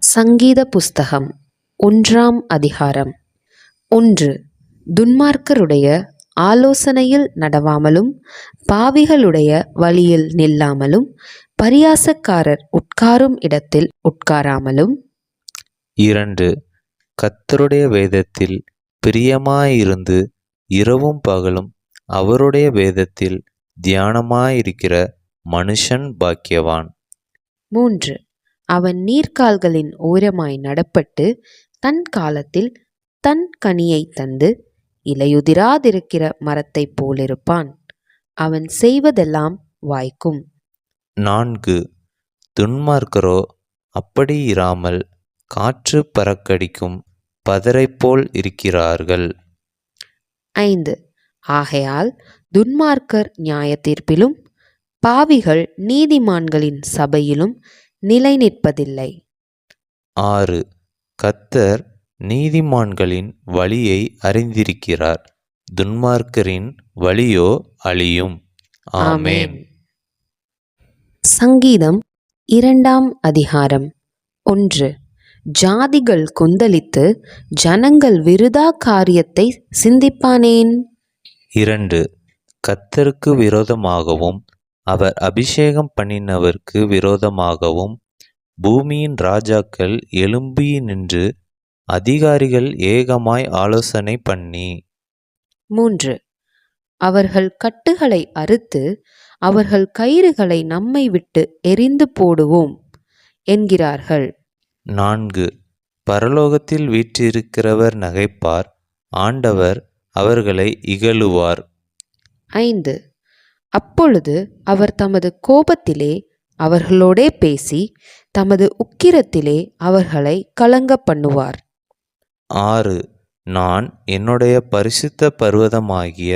சங்கீத புஸ்தகம் 1ஆம் அதிகாரம். 1. துன்மார்க்கருடைய ஆலோசனையில் நடவாமலும் பாவிகளுடைய வழியில் நில்லாமலும் பரியாசக்காரர் உட்காரும் இடத்தில் உட்காராமலும். 2. கர்த்தருடைய வேதத்தில் பிரியமாயிருந்து இரவும் பகலும் அவருடைய வேதத்தில் தியானமாயிருக்கிற மனுஷன் பாக்கியவான். 3. அவன் நீர்க்கால்களின் ஓரமாய் நடப்பட்டு தன் காலத்தில் தன் கனியை தந்து இலையுதிராதிருக்கிற மரத்தைப் போலிருப்பான். அவன் செய்வதெல்லாம் வாய்க்கும். 4. துன்மார்க்கரோ அப்படி இராமல் காற்று பறக்கடிக்கும் பதரைப்போல் இருக்கிறார்கள். 5. ஆகையால் துன்மார்க்கர் நியாயத்தீர்ப்பிலும் பாவிகள் நீதிமான்களின் சபையிலும் நிலை நிற்பதில்லை. 6. கர்த்தர் நீதிமான்களின் வழியை அறிந்திருக்கிறார், துன்மார்க்கரின் வழியோ அழியும். ஆமென். சங்கீதம் 2ஆம் அதிகாரம். 1. ஜாதிகள் கொந்தளித்து ஜனங்கள் விருதா காரியத்தை சிந்திப்பானேன்? 2. கர்த்தருக்கு விரோதமாகவும் அவர் அபிஷேகம் பண்ணினவருக்கு விரோதமாகவும் பூமியின் ராஜாக்கள் எழும்பி நின்று அதிகாரிகள் ஏகமாய் ஆலோசனை பண்ணி. 3. அவர்கள் கட்டுகளை அறுத்து அவர்கள் கயிறுகளை நம்மை விட்டு எறிந்து போடுவோம் என்கிறார்கள். 4. பரலோகத்தில் வீற்றிருக்கிறவர் நகைப்பார், ஆண்டவர் அவர்களை இகழுவார். 5. அப்பொழுது அவர் தமது கோபத்திலே அவர்களோடே பேசி தமது உக்கிரத்திலே அவர்களை கலங்க பண்ணுவார். 6. நான் என்னுடைய பரிசுத்த பர்வதமாகிய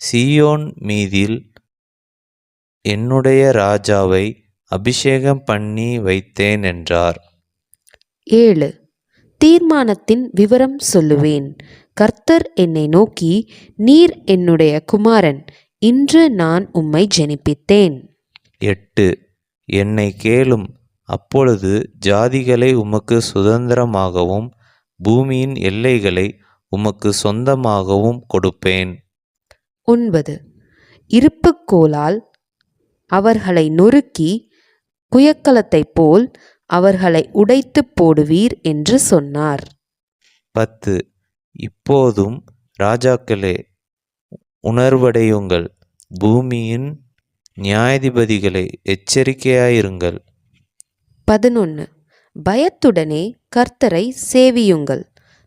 சீயோன் மீதில் என்னுடைய ராஜாவை அபிஷேகம் பண்ணி வைத்தேன் என்றார். 7. தீர்மானத்தின் விவரம் சொல்லுவேன். கர்த்தர் என்னை நோக்கி, நீர் என்னுடைய குமாரன், இன்று நான் உம்மை ஜெனிப்பித்தேன். 8. என்னை கேளும், அப்பொழுது ஜாதிகளை உமக்கு சுதந்திரமாகவும் பூமியின் எல்லைகளை உமக்கு சொந்தமாகவும் கொடுப்பேன். 9. இருப்புக்கோலால் அவர்களை நொறுக்கி குயக்கலத்தைப் போல் அவர்களை உடைத்து போடுவீர் என்று சொன்னார். 10. இப்போதும் ராஜாக்களே, உணர்வடையுங்கள், பூமியின் நியாயாதிபதிகளை எச்சரிக்கையாயிருங்கள். 11. பயத்துடனே கர்த்தரை சேவியுங்கள்,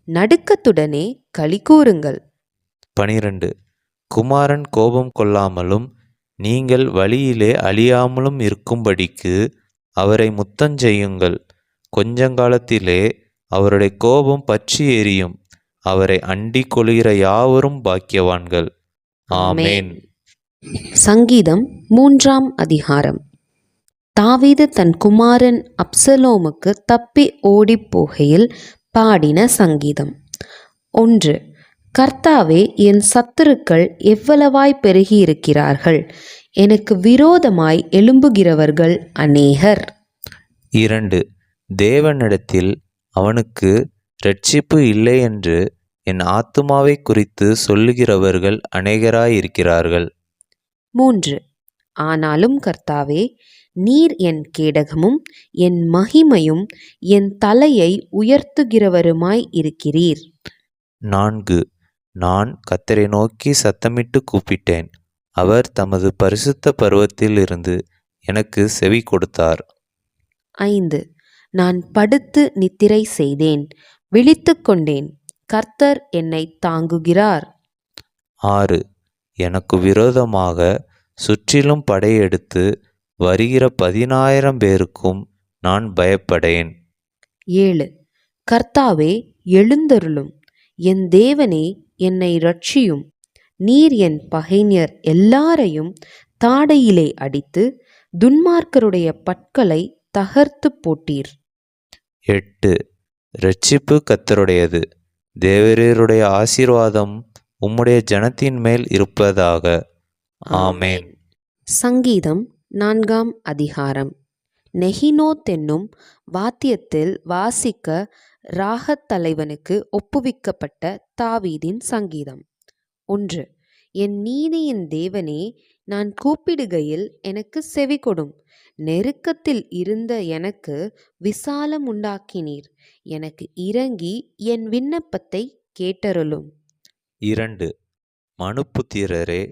நடுக்கத்துடனே களிகூருங்கள். 12. குமாரன் கோபம் கொள்ளாமலும் நீங்கள் வழியிலே அழியாமலும் இருக்கும்படிக்கு அவரை முத்தஞ்செய்யுங்கள். கொஞ்சங்காலத்திலே அவருடைய கோபம் பற்றி எரியும், அவரை அண்டிக் கொள்கிற யாவரும் பாக்கியவான்கள். ஆமென். சங்கீதம் 3ஆம் அதிகாரம். தாவீது தன் குமாரன் அப்சலோமுக்கு தப்பி ஓடிப் போகையில் பாடின சங்கீதம். 1. கர்த்தாவே, என் சத்துருக்கள் எவ்வளவாய் பெருகியிருக்கிறார்கள், எனக்கு விரோதமாய் எழும்புகிறவர்கள் அநேகர். 2. தேவனிடத்தில் அவனுக்கு இரட்சிப்பு இல்லை என்று என் ஆத்துமாவை குறித்து சொல்லுகிறவர்கள் அநேகராயிருக்கிறார்கள். 3. ஆனாலும் கர்த்தாவே, நீர் என் கேடகமும் என் மகிமையும் என் தலையை உயர்த்துகிறவருமாய் இருக்கிறீர். 4. நான் கர்த்தரை நோக்கி சத்தமிட்டு கூப்பிட்டேன், அவர் தமது பரிசுத்த பர்வதத்தில் இருந்து எனக்கு செவி கொடுத்தார். 5. நான் படுத்து நித்திரை செய்தேன், விழித்து கொண்டேன், கர்த்தர் என்னை தாங்குகிறார். 6. எனக்கு விரோதமாக சுற்றிலும் படையெடுத்து வருகிற 10,000 பேருக்கும் நான் பயப்படேன். 7. கர்த்தாவே, எழுந்தருளும், என் தேவனே, என்னை இரட்சியும், நீர் என் பகைஞர் எல்லாரையும் தாடையிலே அடித்து துன்மார்க்கருடைய பற்களை தகர்த்து போட்டீர். 8. இரட்சிப்பு கர்த்தருடையது, தேவரீருடைய ஆசீர்வாதம் உம்முடைய ஜனத்தின் மேல் இருப்பதாக. ஆமென். சங்கீதம் 4ஆம் அதிகாரம். நெகினோத் என்னும் வாத்தியத்தில் வாசிக்க ராகத் தலைவனுக்கு ஒப்புவிக்கப்பட்ட தாவீதின் சங்கீதம். 1. என் நீதியின் தேவனே, நான் கூப்பிடுகையில் எனக்கு செவிகொடும். நெருக்கத்தில் இருந்த எனக்கு விசாலம் உண்டாக்கினீர். எனக்கு இறங்கி என் விண்ணப்பத்தை கேட்டருளும். 2. மனுப்புத்திரரே,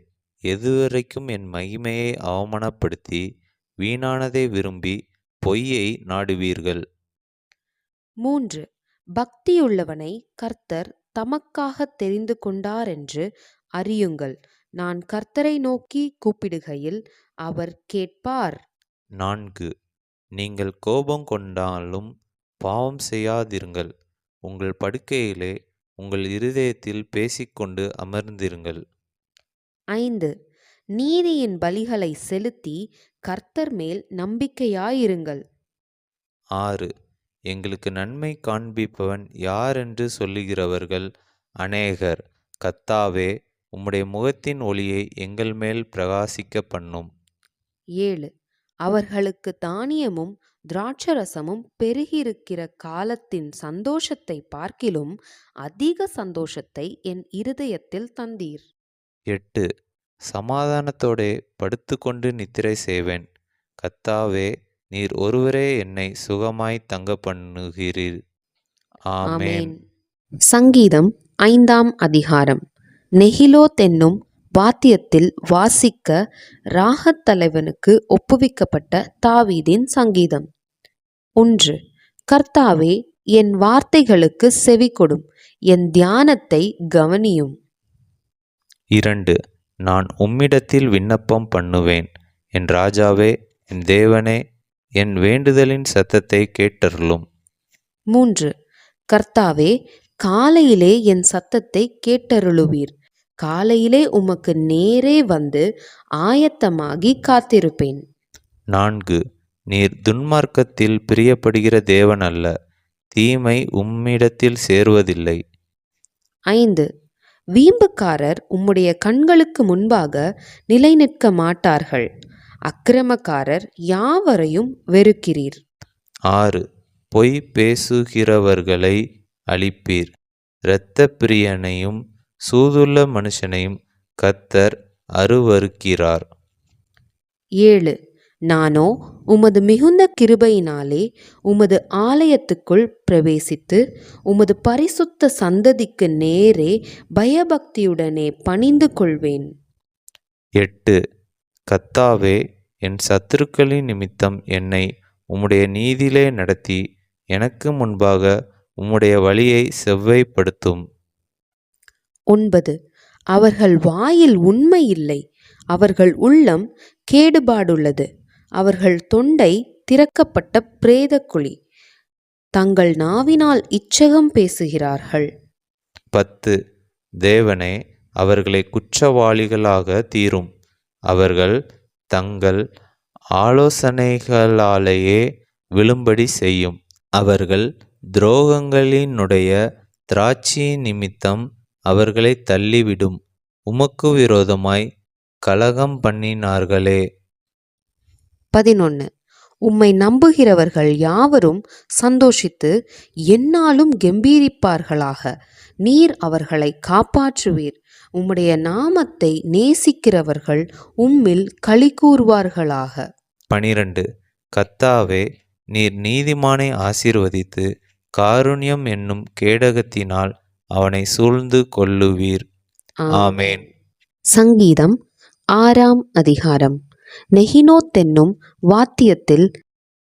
எதுவரைக்கும் என் மகிமையை அவமானப்படுத்தி வீணானதை விரும்பி பொய்யை நாடுவீர்கள்? 3. பக்தியுள்ளவனை கர்த்தர் தமக்காக தெரிந்து கொண்டாரென்று அறியுங்கள். நான் கர்த்தரை நோக்கி கூப்பிடுகையில் அவர் கேட்பார். 4. நீங்கள் கோபம் கொண்டாலும் பாவம் செய்யாதிருங்கள். உங்கள் படுக்கையிலே உங்கள் இருதயத்தில் பேசிக்கொண்டு அமர்ந்திருங்கள். 5. நீதியின் பலிகளை செலுத்தி கர்த்தர் மேல் நம்பிக்கையாயிருங்கள். 6. எங்களுக்கு நன்மை காண்பிப்பவன் யார் என்று சொல்லுகிறவர்கள் அநேகர். கர்த்தாவே, உம்முடைய முகத்தின் ஒளியை எங்கள் மேல் பிரகாசிக்க பண்ணும். 7. அவர்களுக்கு தானியமும் திராட்சரசமும் பெருகியிருக்கிற காலத்தின் சந்தோஷத்தை பார்க்கிலும் அதிக சந்தோஷத்தை என் இருதயத்தில் தந்தீர். 8. சமாதானத்தோடே படுத்துக்கொண்டு நித்திரை செய்வேன். கர்த்தாவே, நீர் ஒருவரே என்னை சுகமாய் தங்க பண்ணுகிறீர். ஆமேன். சங்கீதம் 5ஆம் அதிகாரம். நெகிலோத் என்னும் வாத்தியத்தில் வாசிக்க ராகத் தலைவனுக்கு ஒப்புவிக்கப்பட்ட தாவீதின் சங்கீதம். 1. கர்த்தாவே, என் வார்த்தைகளுக்கு செவிகொடும். என் தியானத்தை கவனியும். 2. நான் உம்மிடத்தில் விண்ணப்பம் பண்ணுவேன். என் ராஜாவே, என் தேவனே, என் வேண்டுதலின் சத்தத்தை கேட்டருளும். 3. கர்த்தாவே, காலையிலே என் சத்தத்தை கேட்டருளுவீர். காலையிலே உமக்கு நேரே வந்து ஆயத்தமாகி காத்திருப்பேன். 4. நீர் துன்மார்க்கத்தில் பிரியப்படுகிற தேவன் அல்ல. தீமை உம்மிடத்தில் சேருவதில்லை. 5. வீம்புக்காரர் உம்முடைய கண்களுக்கு முன்பாக நிலைநிற்க மாட்டார்கள். அக்கிரமக்காரர் யாவரையும் வெறுக்கிறீர். 6. பொய் பேசுகிறவர்களை அழிப்பீர். இரத்தப் பிரியனையும் சூதுள்ள மனுஷனையும் கர்த்தர் அருவருக்கிறார். 7. நானோ உமது மிகுந்த கிருபையினாலே உமது ஆலயத்துக்குள் பிரவேசித்து உமது பரிசுத்த சந்ததிக்கு நேரே பயபக்தியுடனே பணிந்து கொள்வேன். 8. கர்த்தாவே, என் சத்துருக்களின் நிமித்தம் என்னை உம்முடைய நீதியிலே நடத்தி எனக்கு முன்பாக உம்முடைய வழியை செவ்வைப்படுத்தும். 9. அவர்கள் வாயில் உண்மை இல்லை. அவர்கள் உள்ளம் கேடுபாடுள்ளது. அவர்கள் தொண்டை திறக்கப்பட்ட பிரேதக்குழி. தங்கள் நாவினால் இச்சகம் பேசுகிறார்கள். 10. தேவனே, அவர்களை குற்றவாளிகளாக தீரும். அவர்கள் தங்கள் ஆலோசனைகளாலேயே விழும்படி செய்யும். அவர்கள் துரோகங்களினுடைய திராட்சை நிமித்தம் அவர்களை தள்ளிவிடும். உமக்கு விரோதமாய் கலகம் பண்ணினார்களே. 11. உம்மை நம்புகிறவர்கள் யாவரும் சந்தோஷித்து எந்நாளும் கெம்பீரிப்பார்களாக. நீர் அவர்களை காப்பாற்றுவீர். உம்முடைய நாமத்தை நேசிக்கிறவர்கள் உம்மில் களிகூர்வார்களாக. 12. கர்த்தாவே, நீர் நீதிமானை ஆசீர்வதித்து காருண்யம் என்னும் கேடகத்தினால் அவனை சூழ்ந்து கொள்ளுவீர். ஆமேன். சங்கீதம் 6ஆம் அதிகாரம். நெகினோத் என்னும் வாத்தியத்தில்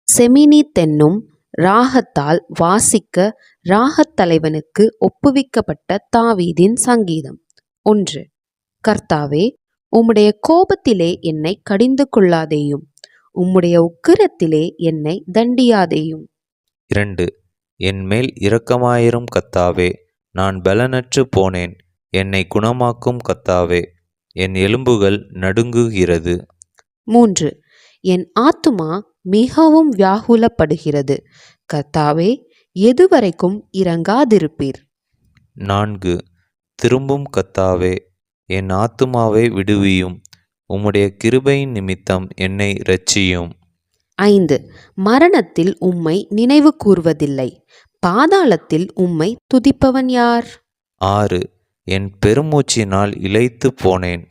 செமினித் என்னும் ராகத்தால் வாசிக்க ராகத் தலைவனுக்கு ஒப்புவிக்கப்பட்ட தாவீதின் சங்கீதம். 1. கர்த்தாவே, உம்முடைய கோபத்திலே என்னை கடிந்து கொள்ளாதேயும். உம்முடைய உக்கிரத்திலே என்னை தண்டியாதேயும். 2. என் மேல் இரக்கமாயிரும் கர்த்தாவே. நான் பலனற்று போனேன். என்னை குணமாக்கும் கர்த்தாவே. என் எலும்புகள் நடுங்குகிறது. 3. என் ஆத்துமா மிகவும் வியாகுலப்படுகிறது. கர்த்தாவே, எதுவரைக்கும் இரங்காதிருப்பீர்? 4. திரும்பும் கர்த்தாவே, என் ஆத்துமாவை விடுவியும். உம்முடைய கிருபையின் நிமித்தம் என்னை இரட்சியும். 5. மரணத்தில் உம்மை நினைவு கூர்வதில்லை. பாதாளத்தில் உம்மை துதிப்பவன் யார்? 6. என் பெருமூச்சினால் இளைத்து போனேன்.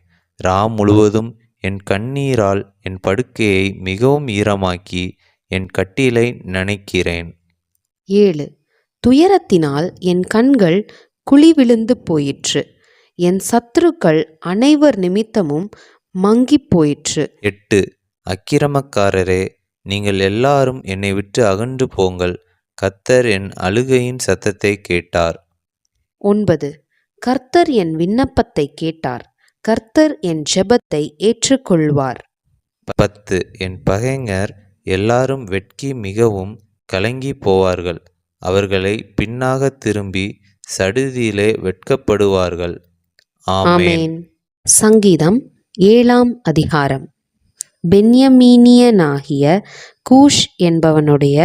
முழுவதும் என் கண்ணீரால் என் படுக்கையை மிகவும் ஈரமாக்கி என் கட்டிலை நனைக்கிறேன். 7. துயரத்தினால் என் கண்கள் குழி விழுந்து போயிற்று. என் சத்துருக்கள் அனைவர் நிமித்தமும் மங்கிப் போயிற்று. 8. அக்கிரமக்காரரே, நீங்கள் எல்லாரும் என்னை விட்டு அகன்று போங்கள். கர்த்தர் என் அழுகையின் சத்தத்தை கேட்டார். 9. கர்த்தர் என் விண்ணப்பத்தை கேட்டார். கர்த்தர் என் ஜெபத்தை ஏற்றுக்கொள்வார். 10. என் பகைஞர் எல்லாரும் வெட்கி மிகவும் கலங்கி போவார்கள். அவர்களை பின்னாக திரும்பி சடுதியிலே வெட்கப்படுவார்கள். ஆமென். சங்கீதம் 7ஆம் அதிகாரம். பென்யமீனியனாகிய கூஷ் என்பவனுடைய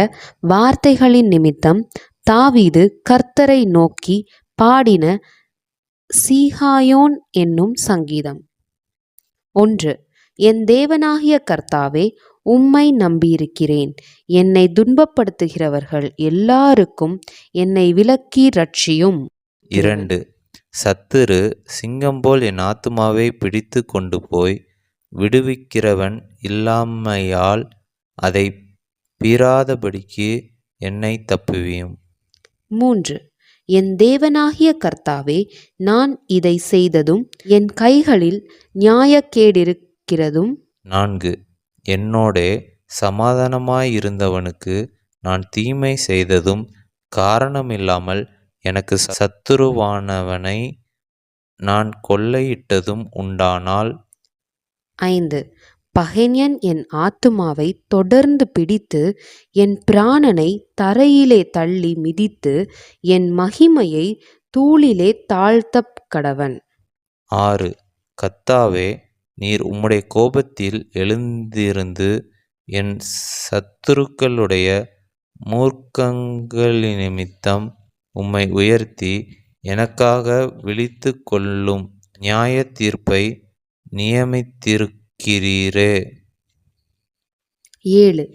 வார்த்தைகளின் நிமித்தம் தாவீது கர்த்தரை நோக்கி பாடின சீகாயோன் என்னும் சங்கீதம். 1. என் தேவனாகிய கர்த்தாவே, உம்மை நம்பியிருக்கிறேன். என்னை துன்பப்படுத்துகிறவர்கள் எல்லாருக்கும் என்னை விலக்கி ரட்சியும். 2. சத்துரு சிங்கம்போல் என் ஆத்துமாவை பிடித்து கொண்டு போய் விடுவிக்கிறவன் இல்லாமையால் அதை பீறாதபடிக்கு என்னை தப்புவியும். 3. என் தேவனாகிய கர்த்தாவே, நான் இதை செய்ததும் என் கைகளில் நியாயக்கேடிருக்கிறதும். 4. என்னோடே சமாதானமாயிருந்தவனுக்கு நான் தீமை செய்ததும் காரணமில்லாமல் எனக்கு சத்துருவானவனை நான் கொள்ளையிட்டதும் உண்டானால். 5. பகைஞன் என் ஆத்துமாவை தொடர்ந்து பிடித்து என் பிராணனை தரையிலே தள்ளி மிதித்து என் மகிமையை தூளிலே தாழ்த்தக் கடவன். 6. கர்த்தாவே, நீர் உம்முடைய கோபத்தில் எழுந்திருந்து என் சத்துருக்களுடைய மூர்க்கங்களினிமித்தம் உம்மை உயர்த்தி எனக்காக விழித்து கொள்ளும் நியாய தீர்ப்பை நியமித்திருக்கிறீரே. 7.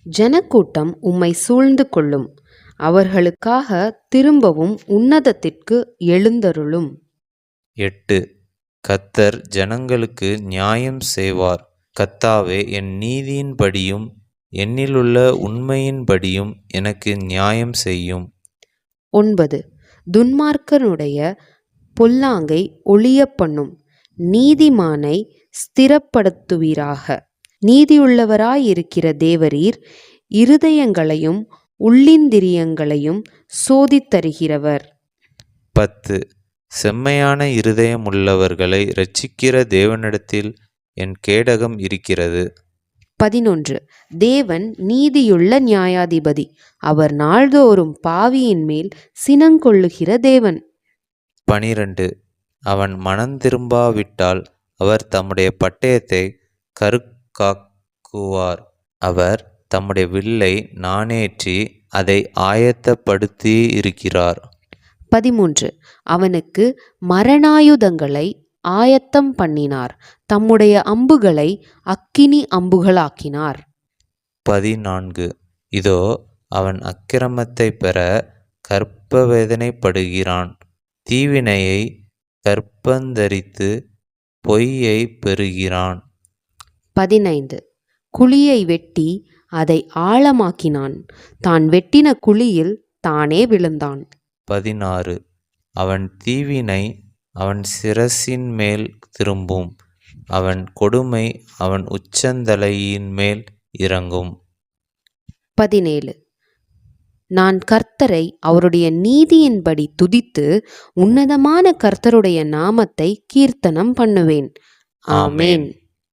ஜனக்கூட்டம் உம்மை சூழ்ந்து கொள்ளும். அவர்களுக்காக திரும்பவும் உன்னதத்திற்கு எழுந்தருளும். 8. கர்த்தர் ஜனங்களுக்கு நியாயம் செய்வார். கர்த்தாவே, என் நீதியின்படியும் என்னிலுள்ள உண்மையின்படியும் எனக்கு நியாயம் செய்யும். 9. துன்மார்க்கனுடைய பொல்லாங்கை ஒழிய பண்ணும். நீதிமானை ஸ்திரப்படுத்துவீராக. நீதியுள்ளவராயிருக்கிற தேவரீர் இருதயங்களையும் உள்ளிந்திரியங்களையும் சோதித்தருகிறவர். 10. செம்மையான இருதயமுள்ளவர்களை இரட்சிக்கிற தேவனிடத்தில் என் கேடகம் இருக்கிறது. 11. தேவன் நீதியுள்ள நியாயாதிபதி. அவர் நாள்தோறும் பாவியின் மேல் சினங்கொள்ளுகிற தேவன். 12. அவன் மனந்திரும்பாவிட்டால் அவர் தம்முடைய பட்டயத்தை கருக்காக்குவார். அவர் தம்முடைய வில்லை நாணேற்றி அதை ஆயத்தப்படுத்தி இருக்கிறார். 13. அவனுக்கு மரணாயுதங்களை ஆயத்தம் பண்ணினார். தம்முடைய அம்புகளை அக்கினி அம்புகளாக்கினார். 14. இதோ, அவன் அக்கிரமத்தை பெற கர்ப்பவேதனைப்படுகிறான். தீவினையை கர்ப்பந்தரித்து பொய்யை பெறுகிறான். 15. குழியை வெட்டி அதை ஆழமாக்கினான். தான் வெட்டின குழியில் தானே விழுந்தான். 16. அவன் தீவினை அவன் சிரசின் மேல் திரும்பும். அவன் கொடுமை அவன் உச்சந்தலையின் மேல் இறங்கும். 17. நான் கர்த்தரை அவருடைய நீதியின்படி துதித்து உன்னதமான கர்த்தருடைய நாமத்தை கீர்த்தனம் பண்ணுவேன். ஆமென்.